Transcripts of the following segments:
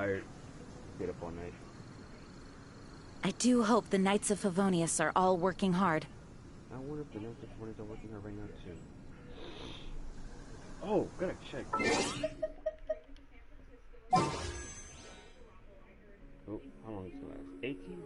tired. Stayed up all night. I do hope the Knights of Favonius are all working hard. I wonder if the Knights of Favonius are working hard right now too. Oh, gotta check. Oh, how long is it last? 18?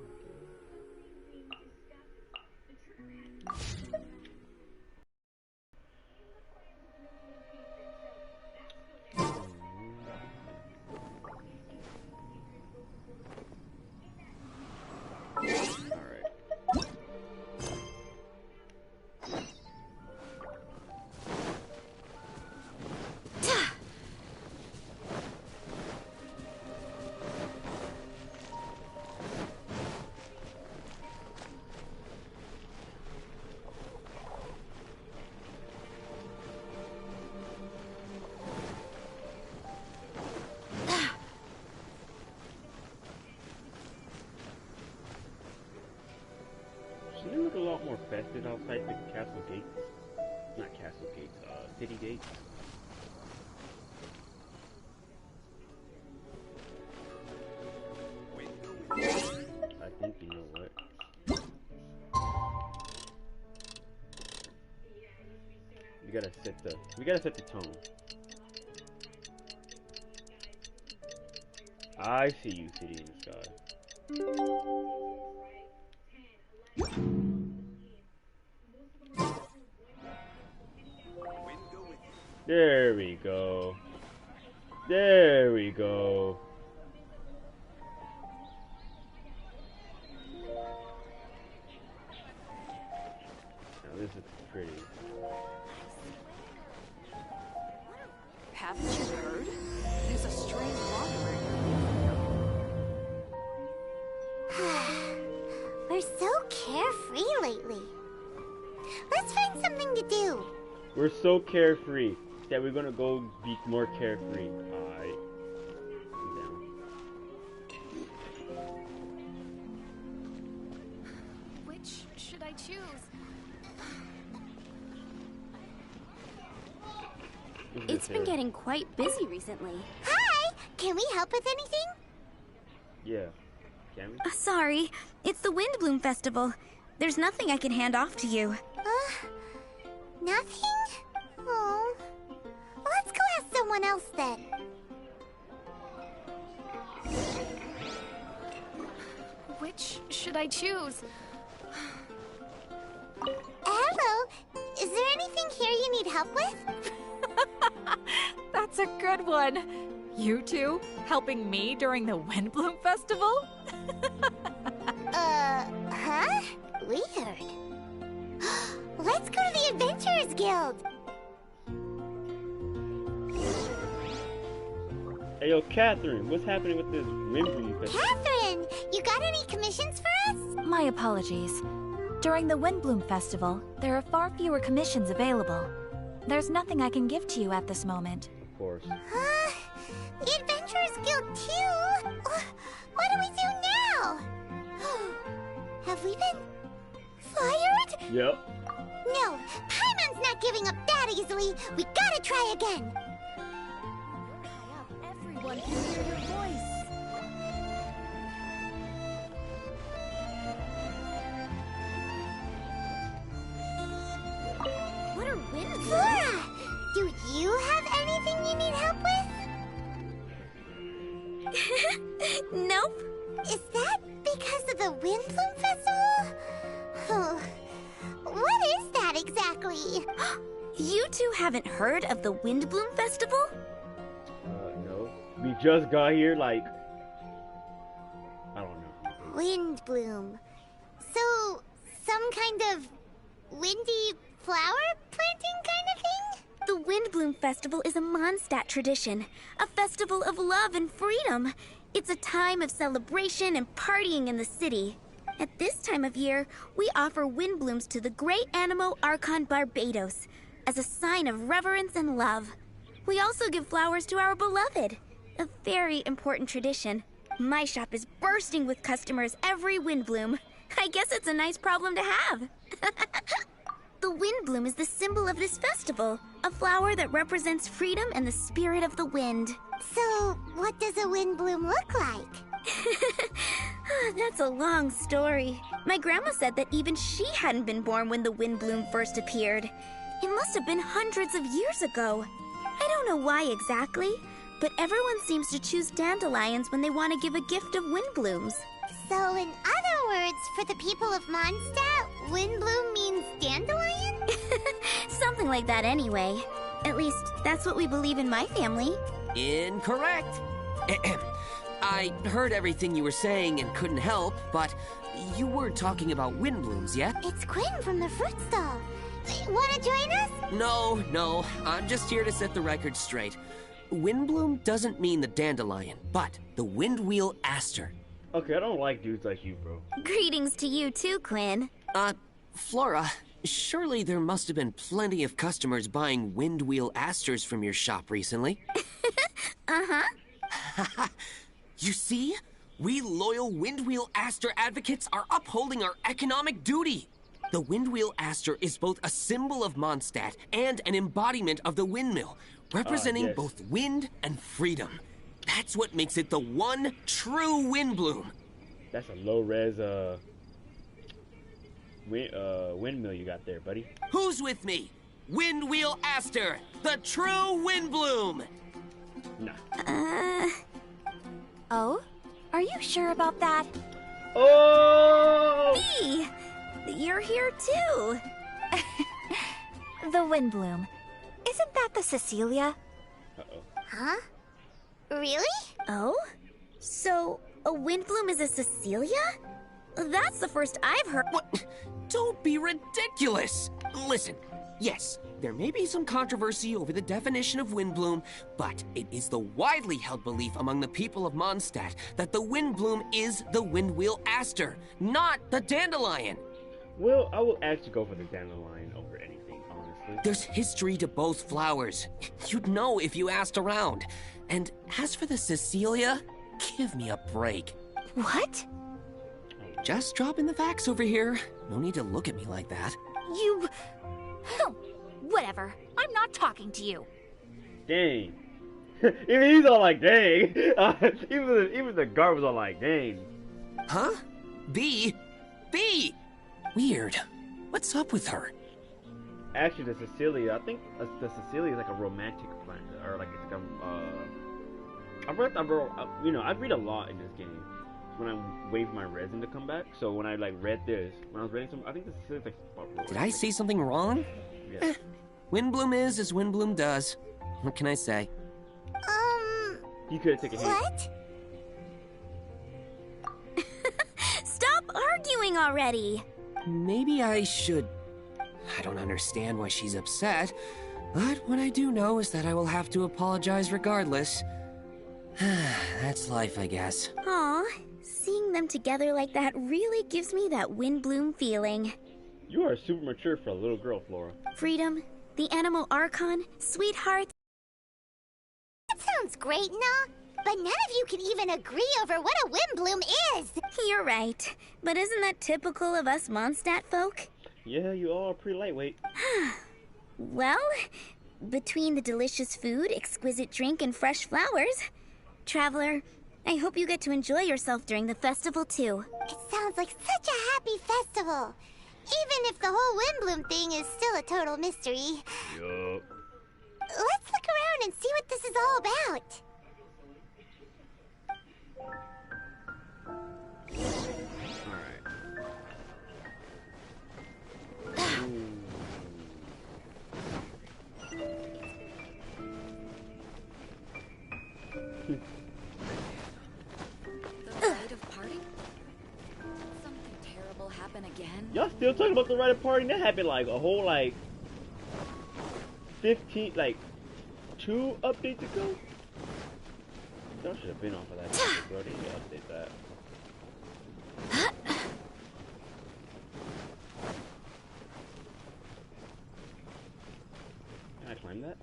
They look a lot more festive outside the castle gates. Not castle gates, city gates. I think you know what. We gotta set the tone. I see you, city in the sky. There we go. There we go. Now this is pretty. Haven't you heard? There's a strange wanderer. We're so carefree lately. Let's find something to do. We're so carefree that we're gonna go be more carefree. Alright. I'm down. Which should I choose? It's been getting quite busy recently. Hi! Can we help with anything? Yeah. Can we? Sorry. It's the Windbloom Festival. There's nothing I can hand off to you. Nothing? Oh. Let's go ask someone else then. Which should I choose? Hello. Is there anything here you need help with? That's a good one. You two helping me during the Windbloom Festival? Huh? Weird. Let's go to the Adventurers Guild. Hey yo, Catherine, what's happening with this Windbloom Festival? Catherine, you got any commissions for us? My apologies. During the Windbloom Festival, there are far fewer commissions available. There's nothing I can give to you at this moment. Of course. The Adventurers Guild too? What do we do now? Have we been fired? Yep. No, Paimon's not giving up that easily. We gotta try again. Everyone can hear your voice. What are winds? Flora! Do you have anything you need help with? Nope. Is that because of the Windbloom Festival? What is that exactly? You two haven't heard of the Windbloom Festival? No. We just got here, like... I don't know. Windbloom. So, some kind of windy flower planting kind of thing? The Windbloom Festival is a Mondstadt tradition, a festival of love and freedom. It's a time of celebration and partying in the city. At this time of year, we offer windblooms to the great Animo Archon Barbados as a sign of reverence and love. We also give flowers to our beloved, a very important tradition. My shop is bursting with customers every Windbloom. I guess it's a nice problem to have. The wind bloom is the symbol of this festival, a flower that represents freedom and the spirit of the wind. So, what does a wind bloom look like? That's a long story. My grandma said that even she hadn't been born when the wind bloom first appeared. It must have been hundreds of years ago. I don't know why exactly, but everyone seems to choose dandelions when they want to give a gift of wind blooms. So, in other words, for the people of Mondstadt, wind bloom means dandelion? Something like that anyway. At least, that's what we believe in my family. Incorrect. I heard everything you were saying and couldn't help, but you weren't talking about wind blooms yet? It's Quinn from the fruit stall. Wanna join us? No, I'm just here to set the record straight. Wind bloom doesn't mean the dandelion, but the windwheel aster. Okay, I don't like dudes like you, bro. Greetings to you too, Quinn. Flora, surely there must have been plenty of customers buying windwheel asters from your shop recently. Uh-huh. You see? We loyal windwheel aster advocates are upholding our economic duty. The windwheel aster is both a symbol of Mondstadt and an embodiment of the windmill, representing yes. both wind and freedom. That's what makes it the one true wind bloom. That's a low-res, windmill you got there, buddy. Who's with me? Windwheel aster, the true wind bloom. Nah. Oh? Are you sure about that? Oh! Bee! You're here too! The wind bloom. Isn't that the Cecilia? Uh-oh. Huh? Really? Oh? So, a wind bloom is a Cecilia? That's the first I've heard. What? Don't be ridiculous! Listen, yes, there may be some controversy over the definition of wind bloom, but it is the widely held belief among the people of Mondstadt that the wind bloom is the windwheel aster, not the dandelion. Well, I will actually go for the dandelion over anything, honestly. There's history to both flowers. You'd know if you asked around. And as for the Cecilia, give me a break. What? Just dropping the facts over here. No need to look at me like that. You... Whatever. I'm not talking to you. Dang. Even he's all like, dang. Even the guard was all like, dang. Huh? B? Weird. What's up with her? Actually, the Cecilia, I think the Cecilia is like a romantic plant, or like it's like I read a lot in this game. When I wait for my resin to come back, so when I like read this, when I was reading some, I think the Cecilia's like. Did I say something wrong? Yeah. Windbloom is as Windbloom does. What can I say? You could have taken a hint. What? Stop arguing already! Maybe I should... I don't understand why she's upset, but what I do know is that I will have to apologize regardless. That's life, I guess. Aw, seeing them together like that really gives me that Windbloom feeling. You are super mature for a little girl, Flora. Freedom, the animal archon, sweethearts. That sounds great, no? But none of you can even agree over what a Windbloom is! You're right. But isn't that typical of us Mondstadt folk? Yeah, you all are pretty lightweight. Well, between the delicious food, exquisite drink, and fresh flowers, Traveler, I hope you get to enjoy yourself during the festival too. It sounds like such a happy festival. Even if the whole Windbloom thing is still a total mystery. Yup. Let's look around and see what this is all about. The rite of parting? Something terrible happen again? Y'all still talking about the rite of party? That happened like a whole like 15, like 2 updates ago. Y'all should have been off of that, topic, bro. They need to update that. Can I climb that?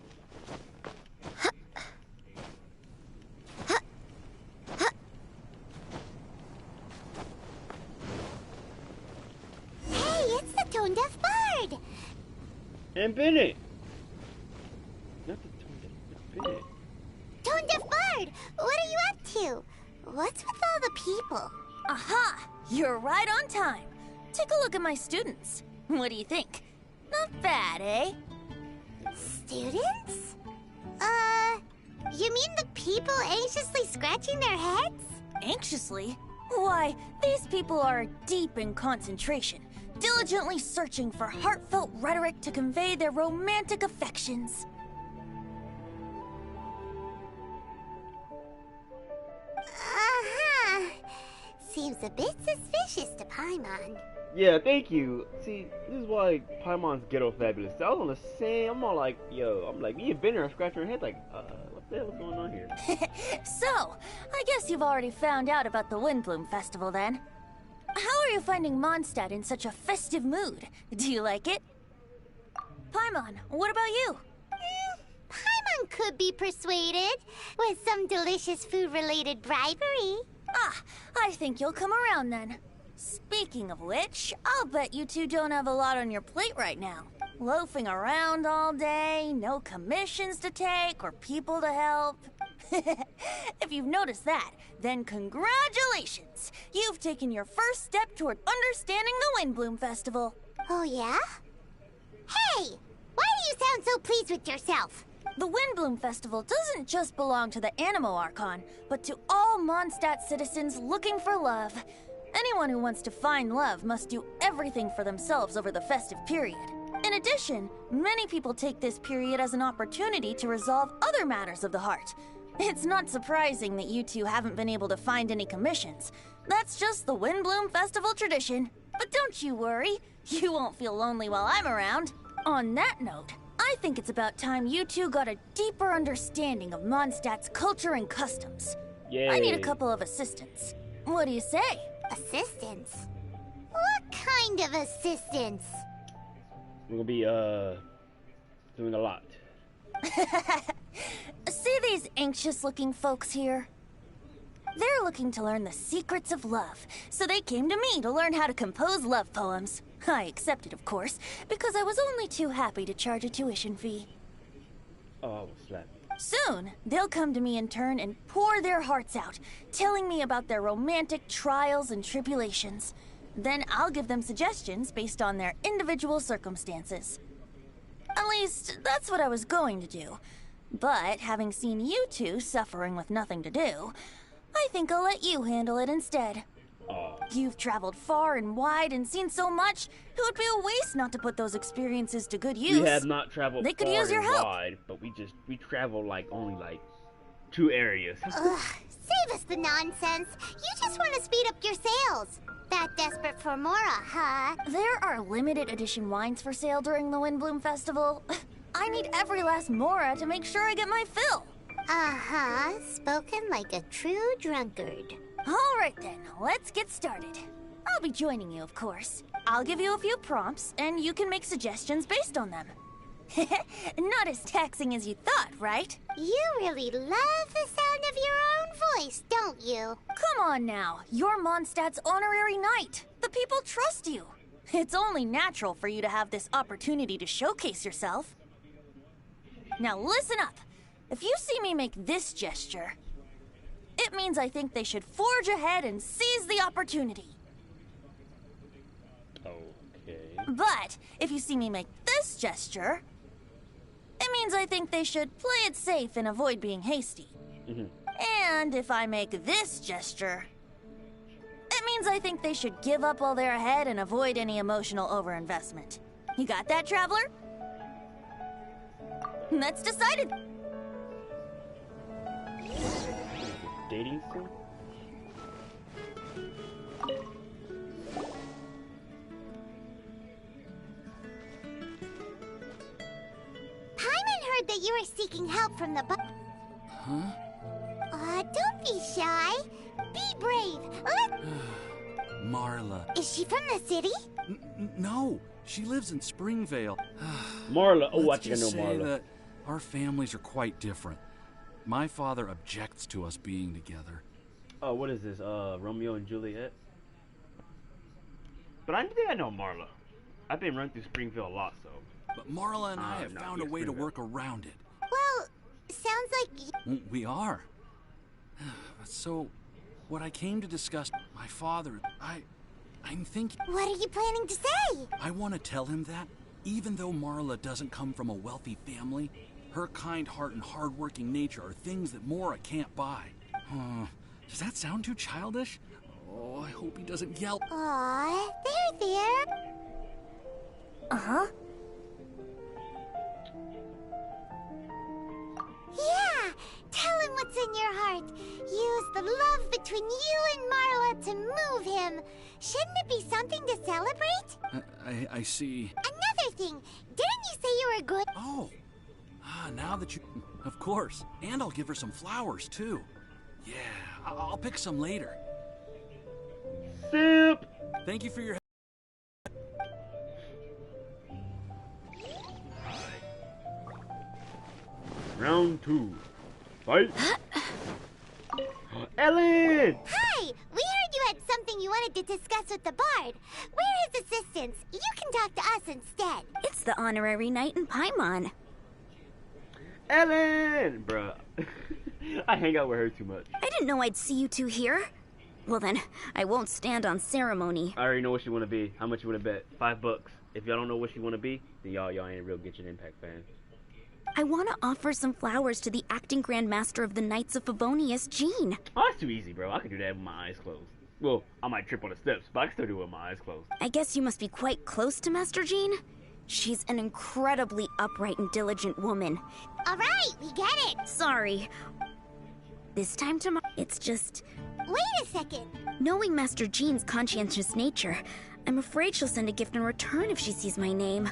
Hey, it's the Tone Deaf Bard! And Bennett. Not the tone deaf, Bennett. Tone Deaf Bard, what are you up to? What's with all the people? Aha! You're right on time. Take a look at my students. What do you think? Not bad, eh? Students? You mean the people anxiously scratching their heads? Anxiously? Why, these people are deep in concentration, diligently searching for heartfelt rhetoric to convey their romantic affections. Uh-huh. Seems a bit suspicious to Paimon. Yeah, thank you. See, this is why Paimon's ghetto fabulous. I was on the same. I'm all like, yo, I'm like, me and Benner are scratching our head like, what the hell is going on here? So, I guess you've already found out about the Windbloom Festival then. How are you finding Mondstadt in such a festive mood? Do you like it? Paimon, what about you? Paimon could be persuaded with some delicious food-related bribery. Ah, I think you'll come around then. Speaking of which, I'll bet you two don't have a lot on your plate right now. Loafing around all day, no commissions to take or people to help. If you've noticed that, then congratulations! You've taken your first step toward understanding the Windbloom Festival. Oh, yeah? Hey! Why do you sound so pleased with yourself? The Windbloom Festival doesn't just belong to the Animo Archon, but to all Mondstadt citizens looking for love. Anyone who wants to find love must do everything for themselves over the festive period. In addition, many people take this period as an opportunity to resolve other matters of the heart. It's not surprising that you two haven't been able to find any commissions. That's just the Windbloom Festival tradition. But don't you worry, you won't feel lonely while I'm around. On that note, I think it's about time you two got a deeper understanding of Mondstadt's culture and customs. Yay. I need a couple of assistants. What do you say? Assistance? What kind of assistance? We're gonna be, doing a lot. See these anxious-looking folks here? They're looking to learn the secrets of love, so they came to me to learn how to compose love poems. I accepted, of course, because I was only too happy to charge a tuition fee. Oh, I will slap you. Soon, they'll come to me in turn and pour their hearts out, telling me about their romantic trials and tribulations. Then I'll give them suggestions based on their individual circumstances. At least, that's what I was going to do. But having seen you two suffering with nothing to do, I think I'll let you handle it instead. You've traveled far and wide and seen so much, it would be a waste not to put those experiences to good use. We have not traveled They could far use your and help. wide, but we traveled like only like 2 areas. Ugh, save us the nonsense. You just want to speed up your sales. That desperate for Mora, huh? There are limited edition wines for sale during the Windbloom Festival. I need every last Mora to make sure I get my fill. Uh-huh, spoken like a true drunkard. All right then, let's get started. I'll be joining you, of course. I'll give you a few prompts, and you can make suggestions based on them. Not as taxing as you thought, right? You really love the sound of your own voice, don't you? Come on now, you're Mondstadt's honorary knight. The people trust you. It's only natural for you to have this opportunity to showcase yourself. Now listen up. If you see me make this gesture, it means I think they should forge ahead and seize the opportunity. Okay. But if you see me make this gesture, it means I think they should play it safe and avoid being hasty. And if I make this gesture, it means I think they should give up while they're ahead and avoid any emotional overinvestment. You got that, traveler? That's decided. Dating sim? Paimon heard that you were seeking help from the Huh? Don't be shy. Be brave. Marla. Is she from the city? No, she lives in Springvale. Marla. Oh, I Let's think I just know say Marla. that our families are quite different. My father objects to us being together. Oh, what is this? Romeo and Juliet? But I think I know Marla. I've been running through Springfield a lot, so. but Marla and I have no, found a yes, way to we will. work around it. Well, sounds like We are. So, what I came to discuss, my father, I'm thinking... what are you planning to say? I want to tell him that, even though Marla doesn't come from a wealthy family, her kind heart and hardworking nature are things that Mora can't buy. Does that sound too childish? Oh, I hope he doesn't yell. Aw, there. Uh-huh. Yeah, tell him what's in your heart. Use the love between you and Marla to move him. Shouldn't it be something to celebrate? I see. Another thing, didn't you say you were good? Oh, now that you... Of course, and I'll give her some flowers, too. Yeah, I'll pick some later. Sip. Thank you for your help. Round 2. Fight. Ellen! Hi, we heard you had something you wanted to discuss with the bard. We're his assistants. You can talk to us instead. It's the honorary knight in Paimon. Ellen! Bruh. I hang out with her too much. I didn't know I'd see you two here. Well then, I won't stand on ceremony. I already know what she want to be. How much you want to bet? $5. If y'all don't know what she want to be, then y'all ain't a real Genshin Impact fan. I want to offer some flowers to the acting Grand Master of the Knights of Favonius, Jean. Oh, that's too easy, bro. I can do that with my eyes closed. Well, I might trip on the steps, but I can still do it with my eyes closed. I guess you must be quite close to Master Jean? She's an incredibly upright and diligent woman. All right, we get it. Sorry. This time tomorrow, it's just... Wait a second. Knowing Master Jean's conscientious nature, I'm afraid she'll send a gift in return if she sees my name.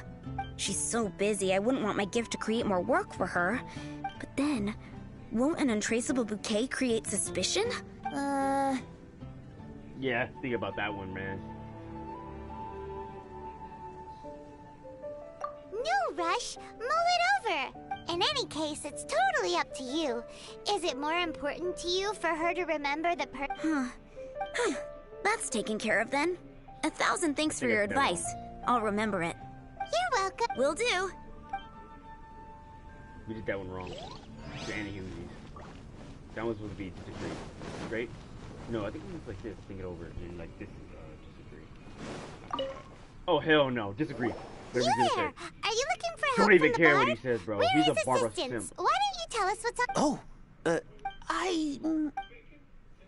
She's so busy, I wouldn't want my gift to create more work for her. But then, won't an untraceable bouquet create suspicion? Yeah, think about that one, man. No rush. Mull it over. In any case, it's totally up to you. Is it more important to you for her to remember the That's taken care of then. 1,000 thanks for Think your it's better. advice. I'll remember it. You're welcome. Will do. We did that one wrong. The Anahumses. That one's supposed to be disagree. Right? No, I think it was like this. Think it over. And like this is disagree. Oh, hell no. Disagree. What You are we there! gonna say? Are you looking for help Don't even from the care bard? what he says, bro. We're He's his a Barbara assistants. simp. Why don't you tell us what's up? Oh,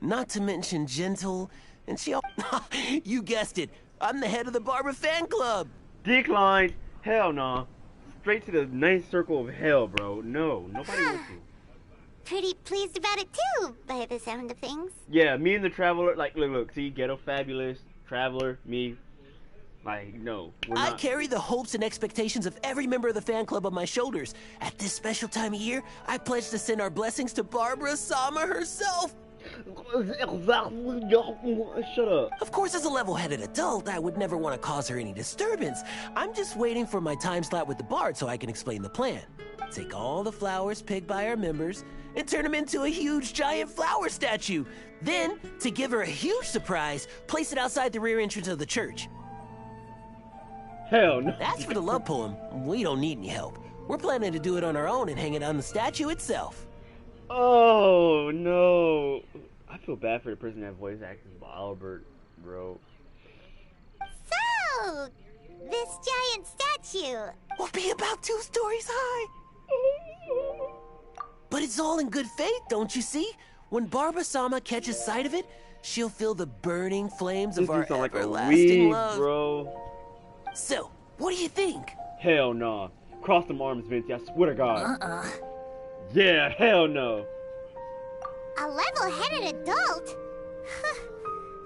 not to mention gentle, and she you guessed it, I'm the head of the Barbara fan club. Declined. Hell no. Straight to the ninth circle of hell, bro. No, nobody wants to. Pretty pleased about it too, by the sound of things. Yeah, me and the Traveler, like, look, see, Ghetto Fabulous, Traveler, me. Like, no, we're I not. carry the hopes and expectations of every member of the fan club on my shoulders. At this special time of year, I pledge to send our blessings to Barbara Sama herself. Shut up. Of course, as a level-headed adult, I would never want to cause her any disturbance. I'm just waiting for my time slot with the bard so I can explain the plan. Take all the flowers picked by our members and turn them into a huge giant flower statue. Then, to give her a huge surprise, place it outside the rear entrance of the church. Hell no. As for the love poem, we don't need any help. We're planning to do it on our own and hang it on the statue itself. Oh, no. I feel bad for the person that voice acts as Albert, bro. So, this giant statue. We'll be about 2 stories high. But it's all in good faith, don't you see? When Barbara Sama catches sight of it, she'll feel the burning flames This of our dude sound like a everlasting weeb, love. bro. So, what do you think? Hell no. Cross them arms, Vinci. I swear to God. Yeah, hell no. A level-headed adult?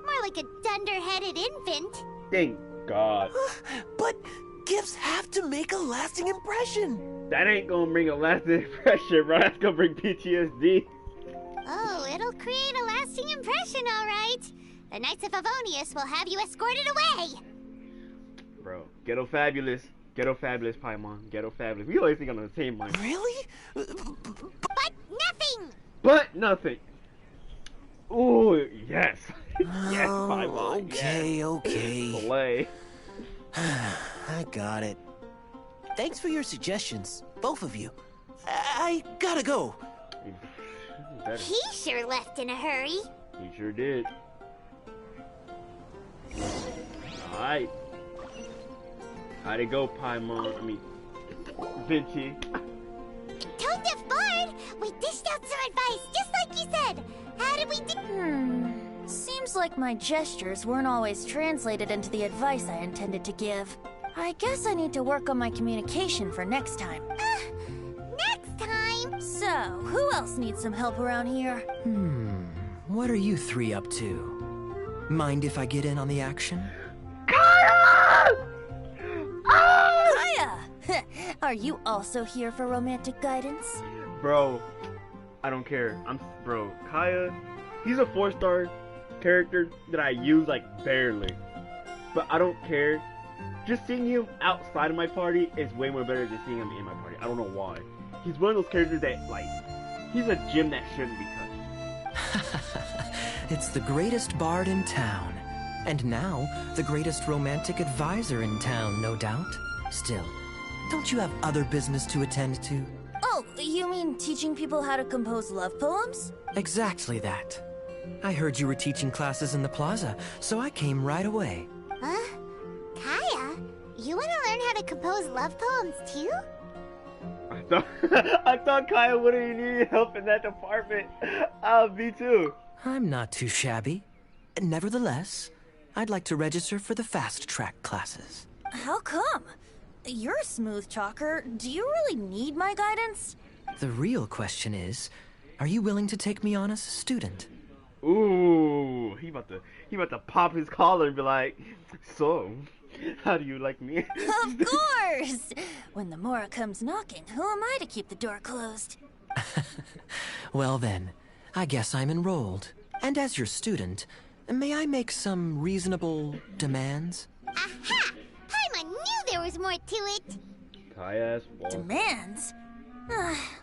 More like a dunder-headed infant. Thank God. But gifts have to make a lasting impression. That ain't gonna bring a lasting impression, bro. That's gonna bring PTSD. Oh, it'll create a lasting impression, all right. The Knights of Favonius will have you escorted away. Bro, Ghetto Fabulous, Paimon, Ghetto Fabulous. We always think on the same line. Really? But nothing. But nothing. Ooh, yes. Yes, Paimon. Okay, yes. okay. Slay. I got it. Thanks for your suggestions, both of you. I gotta go. He sure left in a hurry. He sure did. Alright. How'd it go, Paimon? I mean, Vinci. Tone Deaf Bard, we dished out some advice, just like you said. How did we do? Seems like my gestures weren't always translated into the advice I intended to give. I guess I need to work on my communication for next time. Next time. So, who else needs some help around here? What are you three up to? Mind if I get in on the action? Kaya! Are you also here for romantic guidance? Bro, I don't care. Bro, Kaya, he's a 4-star character that I use like barely. But I don't care. Just seeing him outside of my party is way more better than seeing him in my party. I don't know why. He's one of those characters that, like, he's a gem that shouldn't be touched. It's the greatest bard in town. And now, the greatest romantic advisor in town, no doubt. Still, don't you have other business to attend to? Oh, you mean teaching people how to compose love poems? Exactly that. I heard you were teaching classes in the plaza, so I came right away. Huh? Kaya, you want to learn how to compose love poems too? I thought Kaya wouldn't need help in that department. Me too. I'm not too shabby. Nevertheless, I'd like to register for the fast-track classes. How come? You're a smooth talker. Do you really need my guidance? The real question is, are you willing to take me on as a student? Ooh, he about to pop his collar and be like, so, how do you like me? Of course! When the Mora comes knocking, who am I to keep the door closed? Well then, I guess I'm enrolled. And as your student, may I make some reasonable demands? Aha! Paimon knew there was more to it. Kaya's fault. Demands?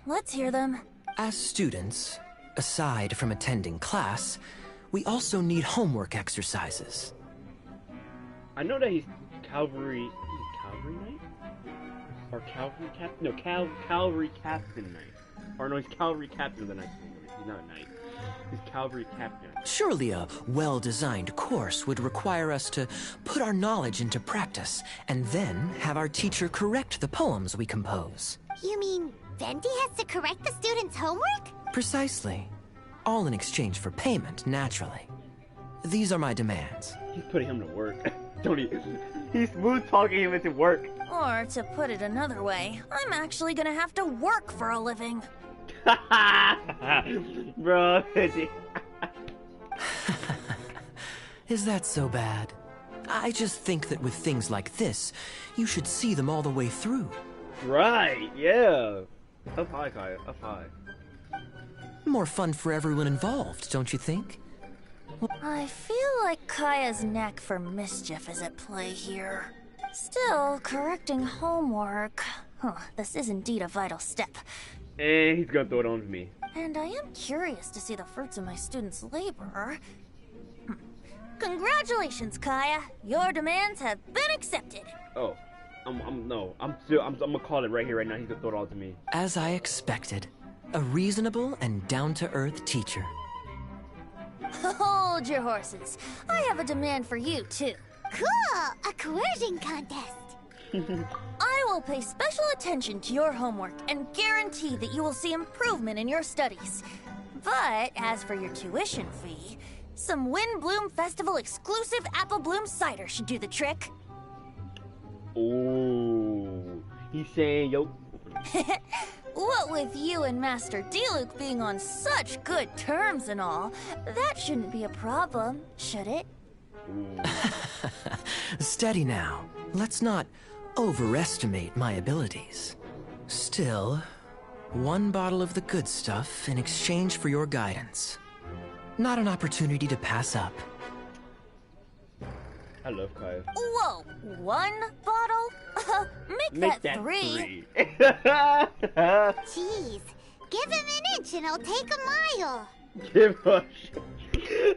Let's hear them. As students, aside from attending class, we also need homework exercises. I know that he's cavalry. He's cavalry knight? Or cavalry captain? No, cavalry captain knight. Or no, he's cavalry captain of the knight. He's not a knight. He's cavalry captain. Surely a well-designed course would require us to put our knowledge into practice and then have our teacher correct the poems we compose. You mean Vendi has to correct the students' homework? Precisely. All in exchange for payment, naturally. These are my demands. He's putting him to work. Don't he? He's smooth talking him into work. Or, to put it another way, I'm actually gonna have to work for a living. Bro, Is that so bad? I just think that with things like this, you should see them all the way through. Right, yeah. Up high, Kaya, up high. More fun for everyone involved, don't you think? I feel like Kaya's knack for mischief is at play here. Still, correcting homework. This is indeed a vital step. And he's gonna throw it on to me. And I am curious to see the fruits of my students' labor. Congratulations, Kaya. Your demands have been accepted. Oh, I'm gonna call it right here, right now. He's gonna throw it all to me. As I expected, a reasonable and down-to-earth teacher. Hold your horses. I have a demand for you, too. Cool! A coercion contest. I will pay special attention to your homework and guarantee that you will see improvement in your studies. But as for your tuition fee, some Wind Bloom Festival exclusive Apple Bloom cider should do the trick. Ooh, he's saying, yo. What with you and Master Diluc being on such good terms and all, that shouldn't be a problem, should it? Steady now. Let's not overestimate my abilities. Still, one bottle of the good stuff in exchange for your guidance. Not an opportunity to pass up. I love Kaya. Whoa, one bottle? Make that three. Jeez, give him an inch and I'll take a mile. Give a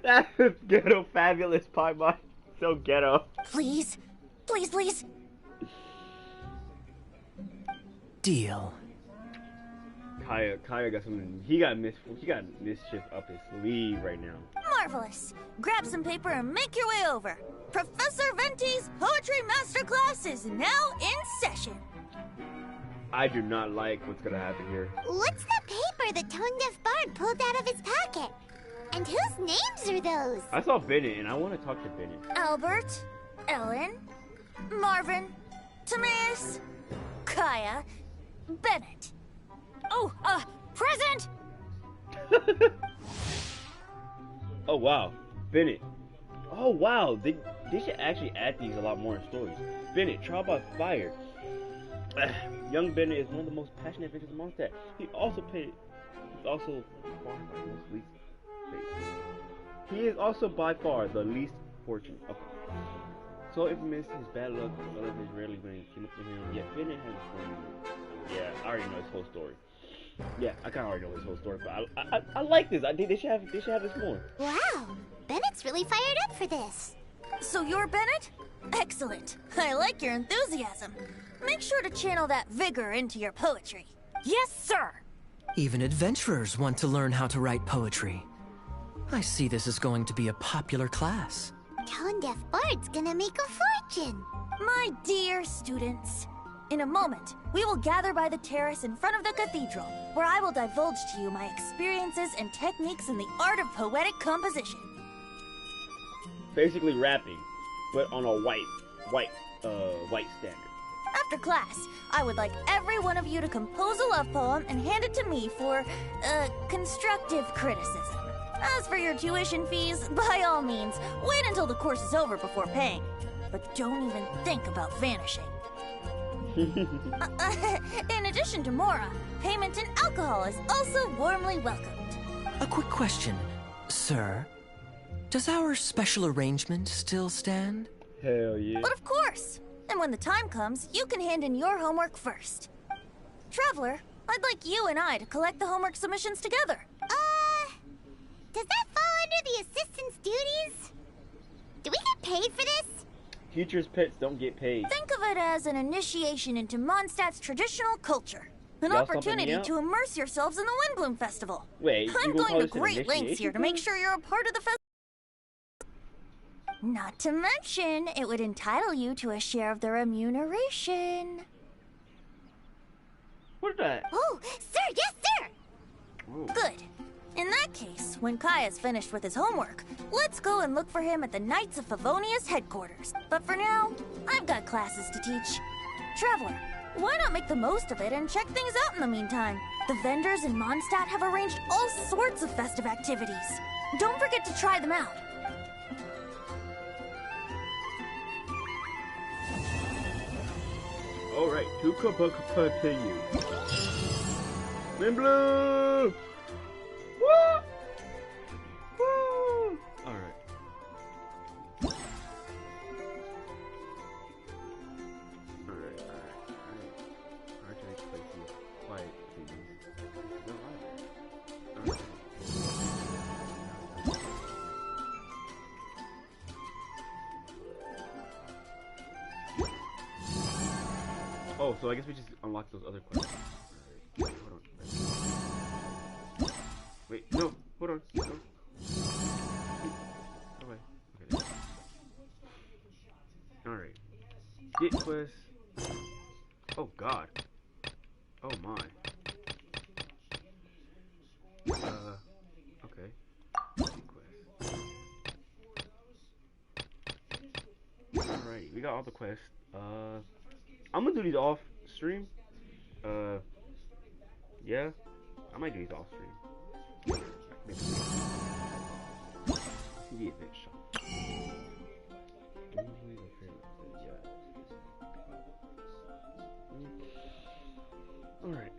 That is ghetto fabulous, Paimon. So ghetto. Please, please, please. deal. Kaya got something. He got mischief up his sleeve right now. Marvelous. Grab some paper and make your way over. Professor Venti's Poetry Masterclass is now in session. I do not like what's gonna happen here. What's the paper the tone-deaf bard pulled out of his pocket? And whose names are those? I saw Bennett, and I want to talk to Bennett. Albert, Ellen, Marvin, Timaeus, Kaya, Bennett. Oh, present! Oh wow, Bennett. Oh wow, they should actually add these a lot more in stories. Bennett, trial by fire. Young Bennett is one of the most passionate figures among that. He is also by far the least fortunate. Okay. So infamous, his bad luck, relatives rarely when it came up to him. Yet Bennett has a story. Yeah, I already know his whole story. Yeah, I kind of already know his whole story, but I like this. I think they should have this more. Wow, Bennett's really fired up for this. So you're Bennett? Excellent. I like your enthusiasm. Make sure to channel that vigor into your poetry. Yes, sir! Even adventurers want to learn how to write poetry. I see this is going to be a popular class. Tone-deaf bard's gonna make a fortune. My dear students, in a moment, we will gather by the terrace in front of the cathedral, where I will divulge to you my experiences and techniques in the art of poetic composition. Basically rapping, but on a white standard. After class, I would like every one of you to compose a love poem and hand it to me for, constructive criticism. As for your tuition fees, by all means, wait until the course is over before paying. But don't even think about vanishing. In addition to Mora, payment in alcohol is also warmly welcomed. A quick question, sir. Does our special arrangement still stand? Hell yeah. But of course! And when the time comes, you can hand in your homework first. Traveler, I'd like you and I to collect the homework submissions together. Does that fall under the assistant's duties? Do we get paid for this? Teachers' pets don't get paid. Think of it as an initiation into Mondstadt's traditional culture. An Y'all opportunity stumping me to immerse yourselves in the Windbloom Festival. Wait, I'm you gonna going call to this an great lengths here to make initiation? sure you're a part of the festival. Not to mention, it would entitle you to a share of the remuneration. What is that? Oh, sir, yes, sir! Ooh. Good. In that case, when Kaya's finished with his homework, let's go and look for him at the Knights of Favonia's headquarters. But for now, I've got classes to teach. Traveler, why not make the most of it and check things out in the meantime? The vendors in Mondstadt have arranged all sorts of festive activities. Don't forget to try them out. Alright, to continue. Windbloom! Woo! Woo! Alright. Alright. Hard to explain to you. Quiet, please. No, alright. Oh, so I guess we just unlock those other quests. Wait, hold on. Wait, no, hold on. No. Oh, wait. Okay. Alright. Get quest. Oh, God. Oh, my. Okay. Get quest. Alright, we got all the quests. I'm gonna do these off stream. Yeah, I might do these off stream. Yeah, next shot. All right.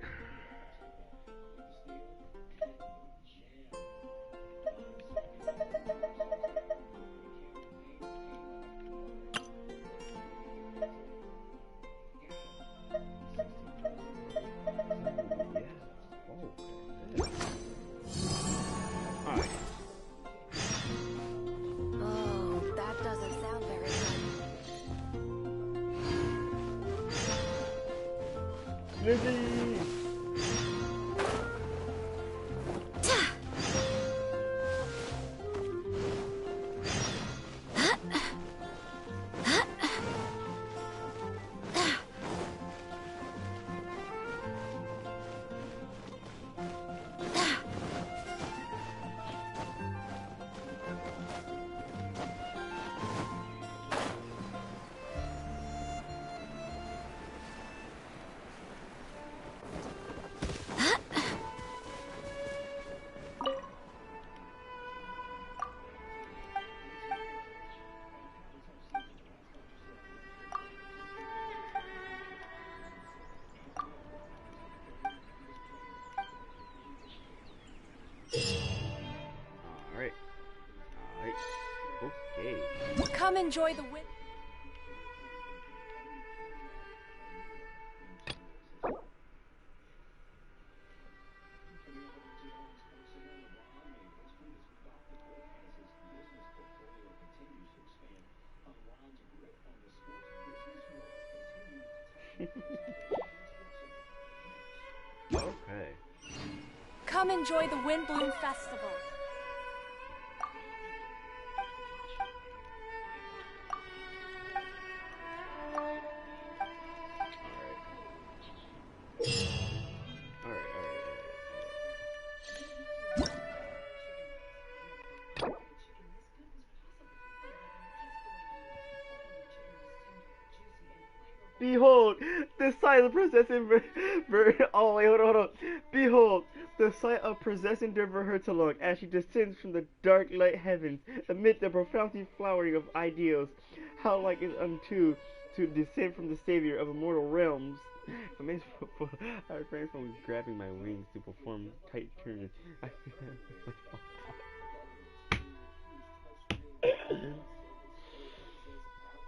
Come enjoy the wind. Okay. Come enjoy the Windbloom Festival. Behold, the sight of possessing oh wait, hold on. Behold, the sight of possessing Verhertalong as she descends from the dark light heavens amid the profoundly flowering of ideals. How like is unto to descend from the savior of immortal realms. I refrain from grabbing my wings to perform tight turns.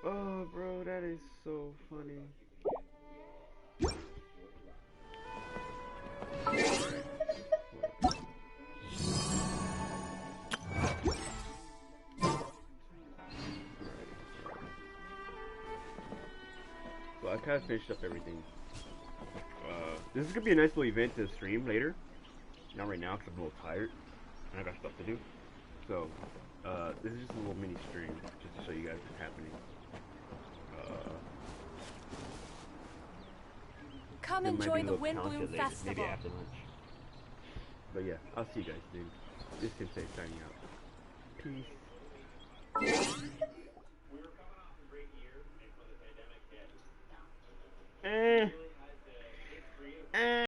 Oh, bro, that is so funny. So I kind of finished up everything. This is gonna be a nice little event to stream later. Not right now because I'm a little tired and I got stuff to do. So, this is just a little mini stream just to show you guys what's happening. Come enjoy the Windbloom Festival. Maybe after lunch. But yeah, I'll see you guys soon. This is Sensei signing out. Peace.